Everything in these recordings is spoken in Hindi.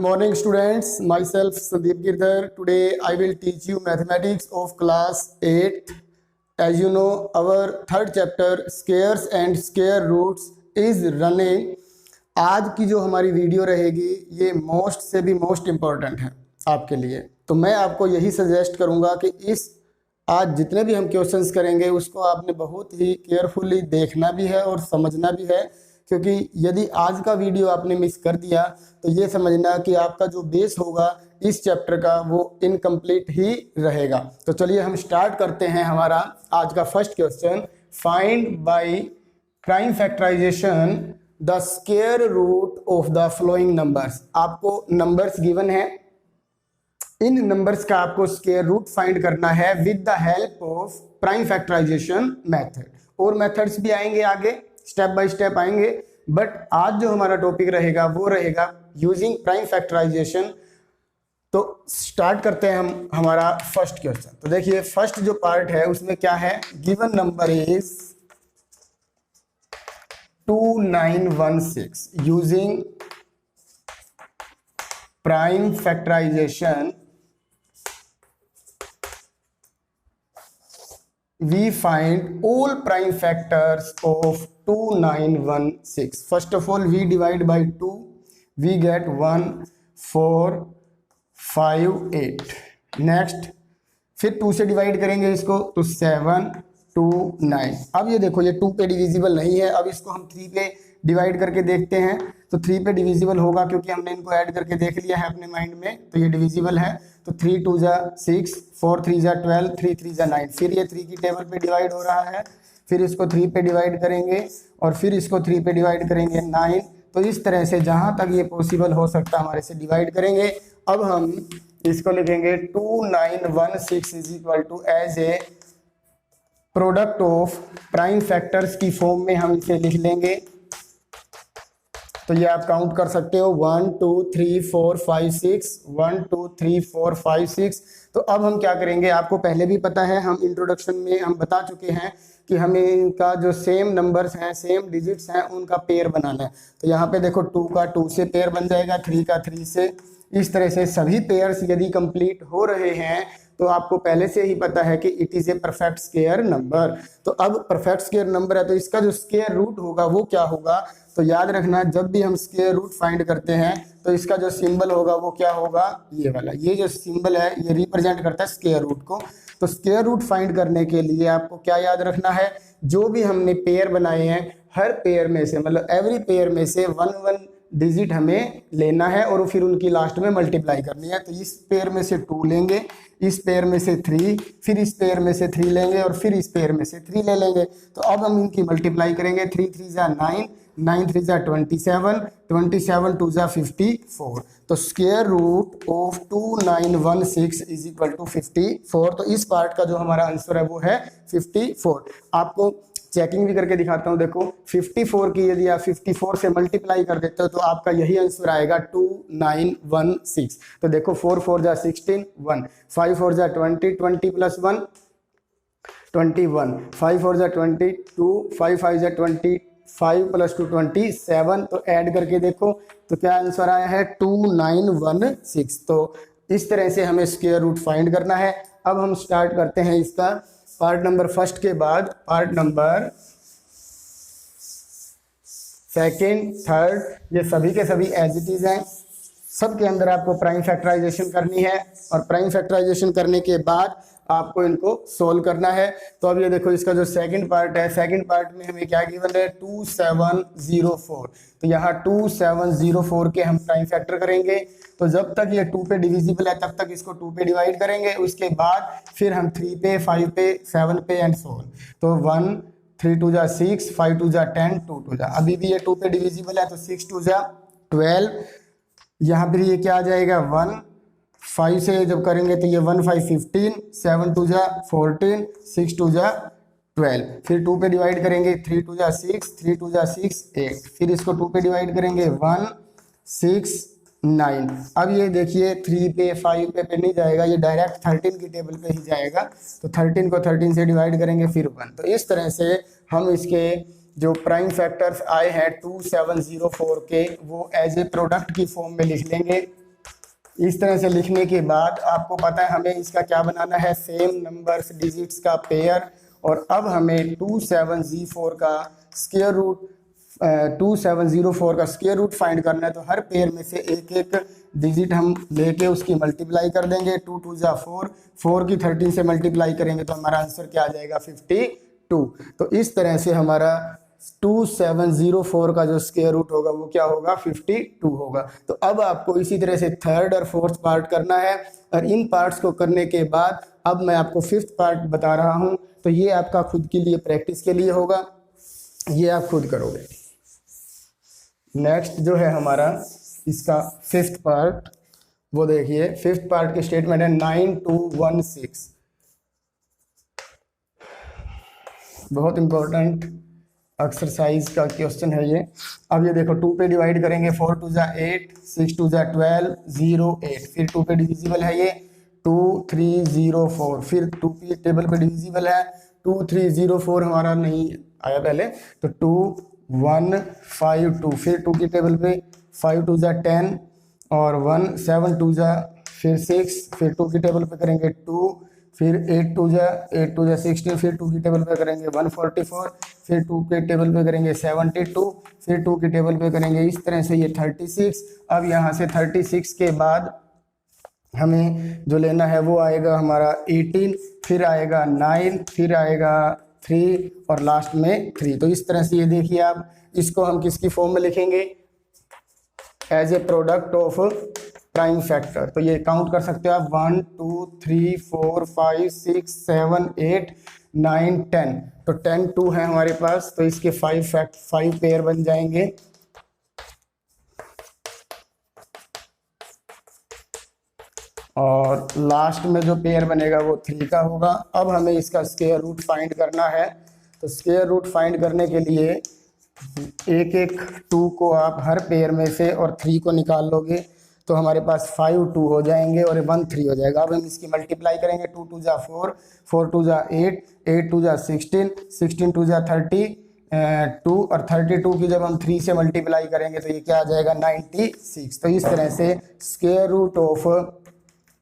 morning students, myself Sandeep Girdhar. Today I will teach you mathematics of class 8th. As you know, our third chapter squares and square roots is running. आज की जो हमारी वीडियो रहेगी ये मोस्ट से भी मोस्ट इम्पॉर्टेंट है आपके लिए। तो मैं आपको यही सजेस्ट करूँगा कि इस आज जितने भी हम क्वेश्चंस करेंगे उसको आपने बहुत ही केयरफुली देखना भी है और समझना भी है, क्योंकि यदि आज का वीडियो आपने मिस कर दिया तो ये समझना कि आपका जो बेस होगा इस चैप्टर का वो इनकम्प्लीट ही रहेगा। तो चलिए हम स्टार्ट करते हैं हमारा आज का first question. Find by prime factorisation the square root of the following numbers. आपको नंबर्स गिवन है, इन नंबर्स का आपको स्क्वायर रूट फाइंड करना है with the help of prime factorisation method. और मेथड्स भी आएंगे आगे, स्टेप बाय स्टेप आएंगे, बट आज जो हमारा टॉपिक रहेगा वो रहेगा यूजिंग प्राइम फैक्टराइजेशन। तो स्टार्ट करते हैं हम हमारा फर्स्ट क्वेश्चन। तो देखिए फर्स्ट जो पार्ट है उसमें क्या है, given number is 2916 using prime factorisation we find all prime factors of 2916. First of all we divide by 2, we get 1 4 5 8. Next फिर 2 से डिवाइड करेंगे इसको तो 7 2 9। अब ये देखो ये 2 पे डिविजिबल नहीं है, अब इसको हम 3 पे डिवाइड करके देखते हैं तो 3 पे डिविजिबल होगा क्योंकि हमने इनको ऐड करके देख लिया है अपने माइंड में, तो ये डिविजिबल है। तो 3 2 जा 6, 4 3 जा 12, 3 3 जा 9। फिर ये 3 की टेबल पे डिवाइड हो रहा है, फिर इसको 3 पे डिवाइड करेंगे और फिर इसको 3 पे डिवाइड करेंगे 9। तो इस तरह से जहाँ तक ये पॉसिबल हो सकता है हमारे से डिवाइड करेंगे। अब हम इसको लिखेंगे 2916 is equal to as a product of prime factors की फॉर्म में हम इसे लिख लेंगे। तो ये आप काउंट कर सकते हो 1 2 3 4 5 6, 1 2 3 4 5 6। तो अब हम क्या करेंगे, आपको पहले भी पता है, हम इंट्रोडक्शन में हम बता चुके हैं कि हमें इनका जो सेम नंबर्स हैं, सेम डिजिट्स हैं, उनका पेयर बनाना है। तो यहाँ पे देखो 2 का 2 से पेयर बन जाएगा, 3 का 3 से। इस तरह से सभी पेयर्स यदि कंप्लीट हो रहे हैं तो आपको पहले से ही पता है कि it is a perfect square number. तो अब परफेक्ट स्क्वायर नंबर है तो इसका जो स्क्वायर रूट होगा वो क्या होगा, तो याद रखना जब भी हम स्क्वायर रूट फाइंड करते हैं तो इसका जो सिंबल होगा वो क्या होगा, ये वाला। ये जो सिंबल है ये रिप्रेजेंट करता है स्क्वायर रूट को। तो स्क्वायर रूट फाइंड करने के लिए आपको क्या याद रखना है, जो भी हमने पेयर बनाए हैं हर पेयर में से, मतलब एवरी पेयर में से 1 1 डिजिट हमें लेना है और फिर उनकी लास्ट में मल्टीप्लाई करनी है। तो इस पेयर में से 2 लेंगे, इस पेयर में से 3, फिर इस पेयर में से 3 लेंगे और फिर इस पेयर में से 3 ले लेंगे। तो अब हम इनकी मल्टीप्लाई करेंगे, 3 3 जा 9, 9 3 जा 27, 27 2 जा 54। तो square root of 2916 is equal to 54। तो इस पार्ट का जो हमारा आंसर है वो है 54। आपको चेकिंग भी करके दिखाता हूँ। देखो 54 की यदि आप 54 से मल्टीप्लाई कर देते हो तो आपका यही आंसर आएगा 2916। तो देखो 4 4 जा 16 1, 5 4 जा 20, 20 प्लस 1 21, 5 4 जा 22, 5 5 जा 20, 5 प्लस 2 27। तो ऐड करके देखो तो क्या आंसर आया है 2916। तो इस तरह से हमें स्क्वायर रूट फाइंड करना है। अब हम स्टार्ट करते हैं इसका पार्ट नंबर फर्स्ट के बाद पार्ट नंबर सेकंड, थर्ड, ये सभी के सभी एज इट इज हैं। सब के अंदर आपको प्राइम फैक्टराइजेशन करनी है और प्राइम फैक्टराइजेशन करने के बाद आपको इनको सोल्व करना है। तो अब ये देखो इसका जो सेकंड पार्ट है, सेकंड पार्ट में हमें क्या गिवन है 2704। तो यहाँ 2704 के हम प्राइम फैक्टर करेंगे। तो जब तक ये 2 पे डिविजिबल है तब तक इसको 2 पे डिवाइड करेंगे, उसके बाद फिर हम 3 पे 5 पे 7 पे एंड सो ऑन। तो 1 3 2 जा 6, 5 2 जा 10, 2 2 जा, अभी भी ये 2 पे डिविजिबल है तो 6 2 जा 12। यहाँ पर ये क्या आ जाएगा 1, 5 से जब करेंगे तो ये 1 5 15, 7 2 जा 14, 6 2 जा 12। फिर 2 पे डिवाइड करेंगे, 3 2 जा 6, 3 2 जा 6 8। फिर इसको 2 पे डिवाइड करेंगे 1 6 9। अब ये देखिए 3 पे 5 पे नहीं जाएगा, ये डायरेक्ट 13 की टेबल पे ही जाएगा। तो 13 को 13 से डिवाइड करेंगे फिर 1। तो इस तरह से हम इसके जो प्राइम फैक्टर्स आए हैं 2704 के वो एज ए प्रोडक्ट की फॉर्म में लिख लेंगे। इस तरह से लिखने के बाद आपको पता है हमें इसका क्या बनाना है, सेम नंबर्स डिजिट्स का पेयर। और अब हमें 2704 का स्क्वायर रूट 2704 का स्क्वायर रूट फाइंड करना है। तो हर पेयर में से एक एक डिजिट हम लेके उसकी मल्टीप्लाई कर देंगे। 2 2 जा 4, 4 की 13 से मल्टीप्लाई करेंगे तो हमारा आंसर क्या आ जाएगा, 52। तो इस तरह से हमारा 2704 का जो स्क्वायर रूट होगा वो क्या होगा, 52 होगा। तो अब आपको इसी तरह से थर्ड और फोर्थ पार्ट करना है। और इन पार्ट्स को करने के बाद अब मैं आपको फिफ्थ पार्ट बता रहा हूं। तो ये आपका खुद के लिए प्रैक्टिस के लिए होगा, ये आप खुद करोगे। नेक्स्ट जो है हमारा इसका फिफ्थ पार्ट, वो देखिए फिफ्थ पार्ट की स्टेटमेंट है 9216। बहुत इंपॉर्टेंट एक्सरसाइज का क्वेश्चन है ये। अब ये देखो 2 पे डिवाइड करेंगे, 4 2 जा 8, 6 2 जा 12, 0 8। फिर 2 पे डिविजिबल है ये 2 3 0 4। फिर 2 पे टेबल पे डिविजिबल है 2 3 0 4 हमारा नहीं आया पहले, तो 2 1 5 2। फिर 2 की टेबल पे 5 2 जा 10 और 1 7 2 जा फिर 6। फिर 2 की टेबल पे करेंगे 2, फिर 8 2 जा 16। फिर 2 की टेबल पे करेंगे 144। फिर 2 के टेबल पे करेंगे 72। फिर 2 की टेबल पे करेंगे इस तरह से ये 36। अब यहाँ से 36 के बाद हमें जो लेना है वो आएगा हमारा 18, फिर आएगा 9, फिर आएगा 3 और लास्ट में 3। तो इस तरह से ये देखिए आप, इसको हम किसकी फॉर्म में लिखेंगे, as a product of prime factor. तो ये काउंट कर सकते हो आप 1 2 3 4 5 6 7 8 9 10। तो 10 2 है हमारे पास, तो इसके 5 पेयर बन जाएंगे। और लास्ट में जो पेयर बनेगा वो 3 का होगा। अब हमें इसका स्क्वायर रूट फाइंड करना है। तो स्क्वायर रूट फाइंड करने के लिए एक एक 2 को आप हर पेयर में से और 3 को निकाल लोगे तो हमारे पास 5 2 हो जाएंगे और 1 3 हो जाएगा। अब हम इसकी मल्टीप्लाई करेंगे, 2 2 जा 4, 4 2 जा 8, 8 2 जा 16, 16 2 जा 32 और 32 की जब हम 3 से मल्टीप्लाई करेंगे तो ये क्या आ जाएगा, 96। तो इस तरह से स्क्वायर रूट ऑफ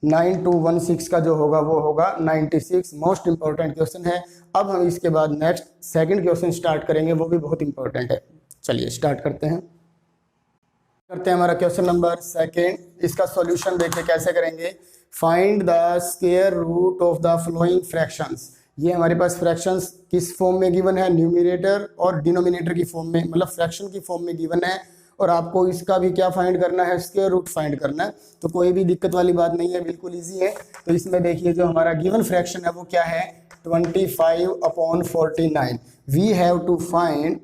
9216 का जो होगा वो होगा 96। मोस्ट इंपॉर्टेंट क्वेश्चन है। अब हम इसके बाद नेक्स्ट सेकंड क्वेश्चन स्टार्ट करेंगे, वो भी बहुत इंपॉर्टेंट है। चलिए स्टार्ट करते हैं हमारा क्वेश्चन नंबर सेकंड। इसका सॉल्यूशन देखिए कैसे करेंगे। Find the square root of the following fractions. ये हमारे पास फ्रैक्शंस किस फॉर्म में गिवन है, न्यूमरेटर और डिनोमिनेटर की फॉर्म में, मतलब फ्रैक्शन की फॉर्म में गिवन है। और आपको इसका भी क्या फाइंड करना है, स्क्वायर रूट फाइंड करना है। तो कोई भी दिक्कत वाली बात नहीं है, बिल्कुल इजी है। तो इसमें देखिए जो हमारा गिवन फ्रैक्शन है वो क्या है, 25/49। We have to find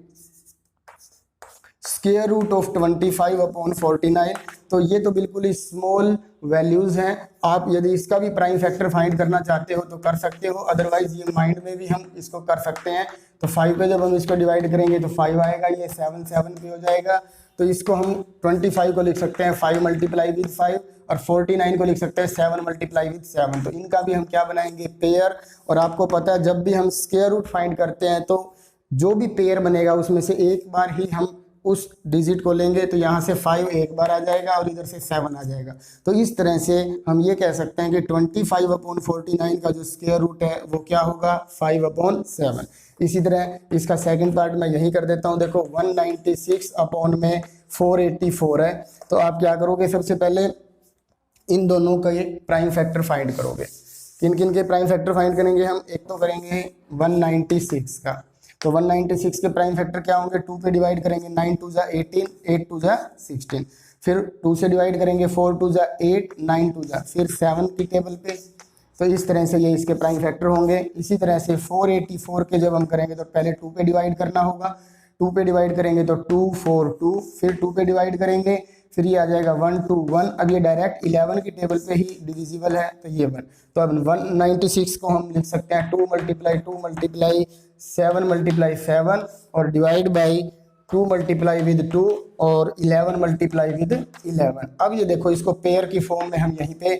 square root of 25/49। तो ये तो बिल्कुल ही स्मॉल वैल्यूज हैं। आप यदि इसका भी प्राइम फैक्टर फाइंड करना चाहते हो तो कर सकते हो, अदरवाइज ये माइंड में भी हम इसको कर सकते हैं। तो 5 पे जब हम इसको डिवाइड करेंगे तो 5 आएगा, ये 7 7 पे हो जाएगा। तो इसको हम 25 को लिख सकते हैं 5 मल्टीप्लाई विद 5 और 49 को लिख सकते हैं 7 मल्टीप्लाई विद 7। तो इनका भी हम क्या बनाएंगे, पेयर। और आपको पता है जब भी हम स्क्वायर रूट फाइंड करते हैं तो जो भी पेयर बनेगा उसमें से एक बार ही हम उस डिजिट को लेंगे। तो यहाँ से 5 एक बार आ जाएगा और इधर से 7 आ जाएगा। तो इस तरह से हम ये कह सकते हैं कि 25/49 का जो स्क्वायर रूट है वो क्या होगा, 5/7। इसी तरह इसका सेकंड पार्ट मैं यही कर देता हूँ। देखो 196/484 है। तो आप क्या करोगे, सबसे पहले इन दोनों का ये प्राइम फैक्टर फाइंड करोगे। किन किन के प्राइम फैक्टर फाइंड करेंगे हम, एक तो करेंगे 196 का। तो 196 के प्राइम फैक्टर क्या होंगे, 2 पे डिवाइड करेंगे 9 2 जा 18, 8 2 जा 16। फिर 2 से डिवाइड करेंगे 4 2 जा 8, 9 2 जा, फिर 7 की टेबल पे। तो इस तरह से ये इसके प्राइम फैक्टर होंगे। इसी तरह से 484 के जब हम करेंगे तो पहले 2 पे डिवाइड करना होगा। 2 पे डिवाइड करेंगे तो 2 4 2, फिर 2 पे डिवाइड करेंगे, फिर ये आ जाएगा 1 2 1। अब ये डायरेक्ट 11 की टेबल पे ही डिविजिबल है तो ये 1। तो अब 196 को हम लिख सकते हैं 2 मल्टीप्लाई 2 मल्टीप्लाई 7 मल्टीप्लाई 7 और डिवाइड बाई 2 मल्टीप्लाई विद 2 और 11 मल्टीप्लाई विद 11। अब ये देखो इसको पेयर की फॉर्म में हम यहीं पे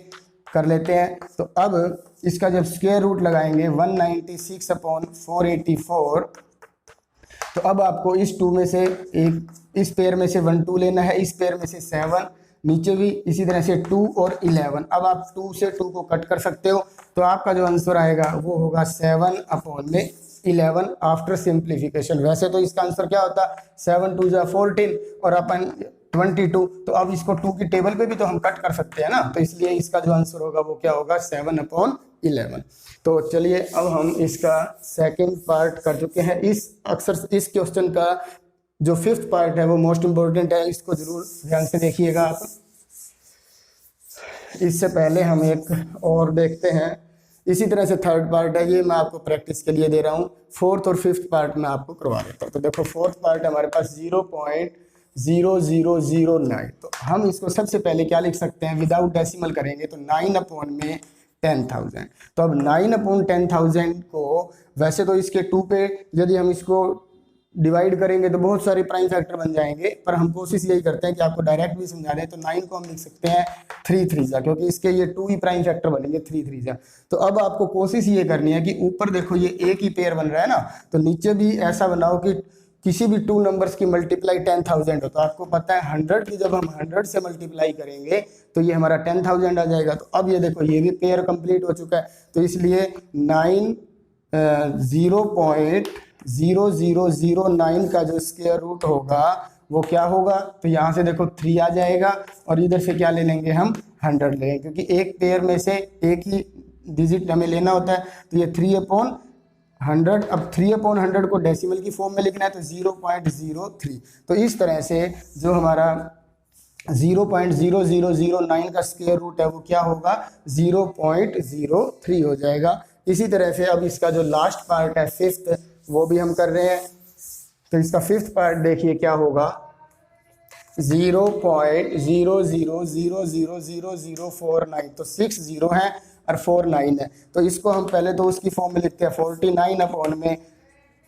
कर लेते हैं। तो अब इसका जब स्क्वायर रूट लगाएंगे 196/484, तो अब आपको इस 2 में से एक, इस पेयर में से 1 2 लेना है, इस पेयर में से 7। नीचे भी इसी तरह से 2 और 11। अब आप 2 से 2 को कट कर सकते हो, तो आपका जो आंसर आएगा वो होगा 7/11 आफ्टर सिंप्लीफिकेशन। वैसे तो इसका आंसर क्या होता, 7 2 जा 14 और अपन 22, तो अब इसको 2 की टेबल पे भी तो हम कट कर सकते हैं ना, तो इसलिए इसका जो आंसर होगा वो क्या होगा 7/11। तो चलिए अब हम इसका सेकंड पार्ट कर चुके हैं। इस क्वेश्चन का जो 5th पार्ट है वो मोस्ट इंपॉर्टेंट है, इसको जरूर ध्यान से देखिएगा आप। इससे पहले हम एक और देखते हैं। इसी तरह से 3rd पार्ट है, ये मैं आपको प्रैक्टिस के लिए दे रहा हूँ। 4th और 5th पार्ट में आपको करवा देता हूँ। तो देखो 4th पार्ट हमारे पास 0.0009। तो हम इसको सबसे पहले क्या लिख सकते हैं, विदाउट डेसिमल करेंगे तो 9/10,000। तो अब 9/10,000 को वैसे तो इसके 2 पे यदि हम इसको डिवाइड करेंगे तो बहुत सारे प्राइम फैक्टर बन जाएंगे, पर हम कोशिश यही करते हैं कि आपको डायरेक्ट भी समझा दें। तो 9 को हम लिख सकते हैं 3 3 जा, क्योंकि इसके ये 2 ही प्राइम फैक्टर बनेंगे 3 3 जा। तो अब आपको कोशिश ये करनी है कि ऊपर देखो ये एक ही पेयर बन रहा है ना, तो नीचे भी ऐसा बनाओ कि किसी भी 2 नंबर्स की मल्टीप्लाई 10,000 हो। तो आपको पता है 100 की जब हम 100 से मल्टीप्लाई करेंगे तो ये हमारा 10,000 आ जाएगा। तो अब ये देखो ये भी पेयर कंप्लीट हो चुका है, तो इसलिए 0.0009 का जो स्क्वायर रूट होगा वो क्या होगा, तो यहाँ से देखो 3 आ जाएगा और इधर से क्या ले लेंगे हम 100 ले लेंगे, क्योंकि एक पेयर में से एक ही डिजिट हमें लेना होता है। तो ये 3/100। अब 3/100 को डेसिमल की फॉर्म में लिखना है तो 0.03। तो इस तरह से जो हमारा 0.0009 का स्क्वायर रूट है वो क्या होगा 0.03 हो जाएगा। इसी तरह से अब इसका जो लास्ट पार्ट है 5th, वो भी हम कर रहे हैं। तो इसका 5th पार्ट देखिए क्या होगा 0.00000049। तो 6 0 है और 4 9 है। तो इसको हम पहले तो उसकी फॉर्म में लिखते हैं 49 में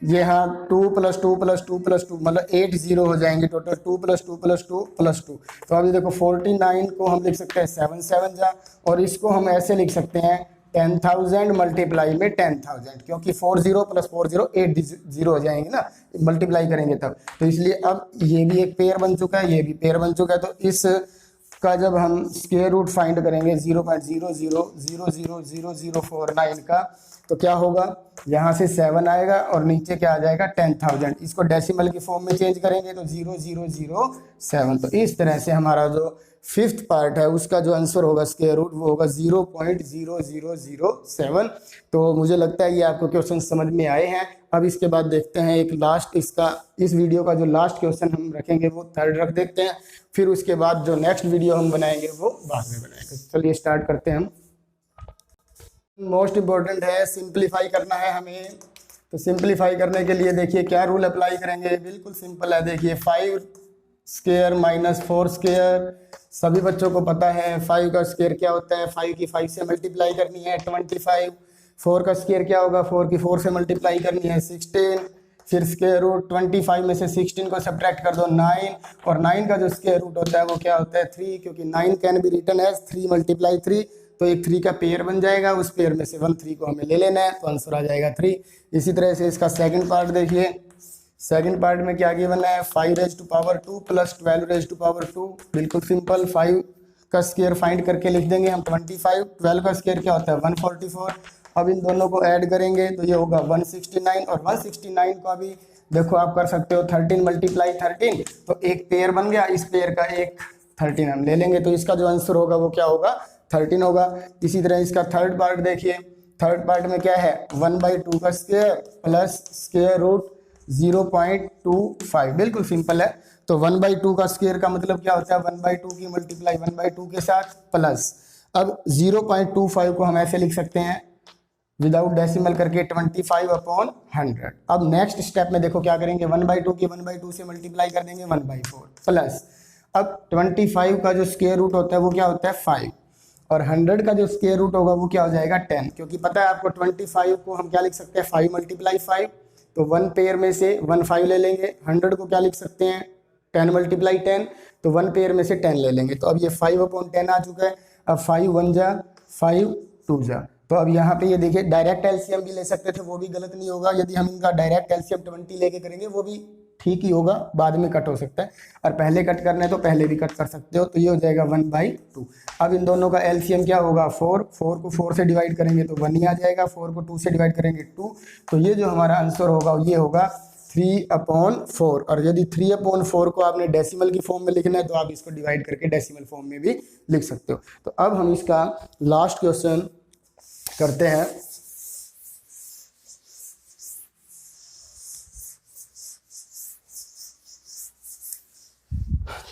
ये हाँ 2 + 2 + 2 + 2 मतलब 8 0 हो जाएंगे टोटल, 2 + 2 + 2 + 2। तो अभी देखो 49 को हम लिख सकते हैं 7 7 जा, और इसको हम ऐसे लिख सकते हैं 10,000 मल्टीप्लाई में 10,000, क्योंकि 4 0 + 4 0 8 0 हो जाएंगे ना मल्टीप्लाई करेंगे तब। तो इसलिए अब ये भी एक पेयर बन चुका है, ये भी पेयर बन चुका है। तो इस का जब हम स्क्वायर रूट फाइंड करेंगे 0.00000049 का, तो क्या होगा यहाँ से 7 आएगा और नीचे क्या आ जाएगा 10,000। इसको डेसिमल की फॉर्म में चेंज करेंगे तो 0007। तो इस तरह से हमारा जो 5th पार्ट है उसका जो आंसर होगा स्क्वायर रूट वो होगा 0.0007। तो मुझे लगता है ये आपको क्वेश्चन समझ में आए हैं। अब इसके बाद देखते हैं एक लास्ट, इस वीडियो का जो लास्ट क्वेश्चन हम रखेंगे वो 3rd रख देखते हैं, फिर उसके बाद जो नेक्स्ट वीडियो हम बनाएंगे वो बाद में बनाएंगे। चलिए स्टार्ट करते हैं हम। मोस्ट इम्पोर्टेंट है, सिंप्लीफाई करना है हमें। तो सिंप्लीफाई करने के लिए देखिए क्या रूल अप्लाई करेंगे, बिल्कुल सिंपल है। देखिए 5 स्क्वायर माइनस 4 स्क्वायर, सभी बच्चों को पता है 5 का स्क्वायर क्या होता है, 5 की 5 से मल्टीप्लाई करनी है 25। 4 का स्क्वायर क्या होगा, 4 की 4 से मल्टीप्लाई करनी है 16। फिर स्क्वायर रूट 25 में से 16 को सब्ट्रैक्ट कर दो 9, और 9 का जो स्क्वायर रूट होता है वो क्या होता है 3, क्योंकि 9 कैन बी रिटन एज 3 × 3। तो एक 3 का पेयर बन जाएगा, उस पेयर में से 1 3 को हमें ले लेना है, तो आंसर आ जाएगा 3। इसी तरह से इसका सेकंड पार्ट देखिए। सेकंड पार्ट में क्या गिवन है 5 टू पावर 2 + 12 टू पावर 2। बिल्कुल सिंपल, 5 का स्क्वायर फाइंड करके लिख देंगे हम 25। 12 का स्क्वायर क्या होता है 144। अब इन दोनों को ऐड करेंगे तो ये होगा 169, और 169 को अभी देखो आप कर सकते हो 13 × 13। तो एक पेयर बन गया, इस पेयर का एक 13 हम ले लेंगे, तो इसका जो आंसर होगा वो क्या होगा 13 होगा। इसी तरह इसका 3rd पार्ट देखिए। 3rd पार्ट में क्या है 1/2 का स्क्वायर प्लस स्क्वायर रूट 0.25। बिल्कुल सिंपल है। तो 1/2 का स्क्वायर का मतलब क्या होता है 1/2 की मल्टीप्लाई 1/2 के साथ प्लस। अब 0.25 को हम ऐसे लिख सकते हैं विदाउट डेसिमल करके 25/100। अब नेक्स्ट स्टेप में देखो क्या करेंगे 1/2 की 1/2 से मल्टीप्लाई कर देंगे 1/4 प्लस। अब 25 का जो स्क्वायर रूट होता है वो क्या होता है 5, और 100 का जो स्क्वायर रूट होगा वो क्या हो जाएगा 10, क्योंकि पता है आपको 25 को हम क्या लिख सकते हैं 5 × 5। तो 1 पेयर में से 1 5 ले लेंगे। 100 को क्या लिख सकते हैं 10 × 10, तो 1 पेयर में से 10 ले लेंगे। तो अब ये 5/10 आ चुका है। अब 5 1 जा 5 2 जा। तो अब यहाँ पे ये देखिए डायरेक्ट एलसीएम भी ले सकते थे, वो भी गलत नहीं होगा। यदि हम इनका डायरेक्ट एलसीएम 20 लेके करेंगे वो भी ठीक ही होगा, बाद में कट हो सकता है, और पहले कट करना है तो पहले भी कट कर सकते हो। तो ये हो जाएगा 1/2। अब इन दोनों का एलसीएम क्या होगा 4, 4 को 4 से डिवाइड करेंगे तो 1 ही आ जाएगा, 4 को 2 से डिवाइड करेंगे 2। तो ये जो हमारा आंसर होगा ये होगा 3/4। और यदि 3/4 को आपने डेसिमल की फॉर्म में लिखना है तो आप इसको डिवाइड करके डेसिमल फॉर्म में भी लिख सकते हो। तो अब हम इसका लास्ट क्वेश्चन करते हैं।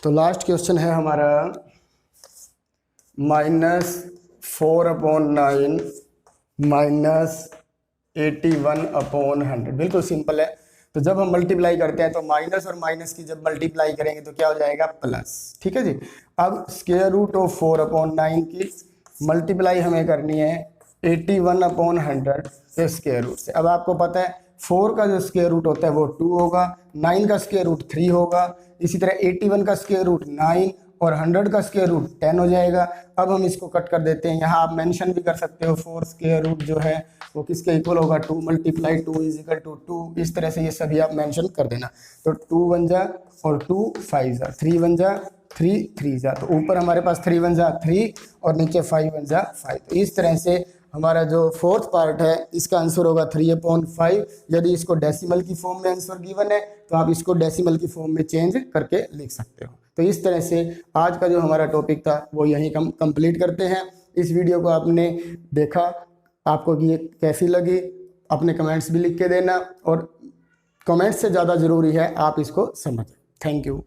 तो लास्ट क्वेश्चन है हमारा -4/9 -81/100। बिल्कुल सिंपल है। तो जब हम मल्टीप्लाई करते हैं तो माइनस और माइनस की जब मल्टीप्लाई करेंगे तो क्या हो जाएगा प्लस, ठीक है जी। अब स्क्वायर रूट ऑफ 4/9 की मल्टीप्लाई हमें करनी है 81/100 के स्क्वायर रूट से। अब आपको पता है 4 का जो स्क्वायर रूट होता है वो 2 होगा, 9 का स्क्वायर रूट 3 होगा, इसी तरह 81 का स्क्वायर रूट 9 और 100 का स्क्वायर रूट 10 हो जाएगा। अब हम इसको कट कर देते हैं। यहाँ आप मेंशन भी कर सकते हो 4 स्क्वायर रूट जो है वो किसके इक्वल होगा 2 × 2 = 2। इस तरह से ये सभी आप मेंशन कर देना। तो 2 1 जा और 2 5 जा, 3 1 जा 3 3 जा, तो ऊपर हमारे पास 3 1 जा 3 और नीचे 5 1 जा 5। तो इस तरह से हमारा जो फोर्थ पार्ट है इसका आंसर होगा 3/5। यदि इसको डेसिमल की फॉर्म में आंसर गिवन है तो आप इसको डेसिमल की फॉर्म में चेंज करके लिख सकते हो। तो इस तरह से आज का जो हमारा टॉपिक था वो यहीं कंप्लीट करते हैं। इस वीडियो को आपने देखा, आपको ये कैसी लगी अपने कमेंट्स भी लिख के देना, और कमेंट्स से ज़्यादा ज़रूरी है आप इसको समझें। Thank you.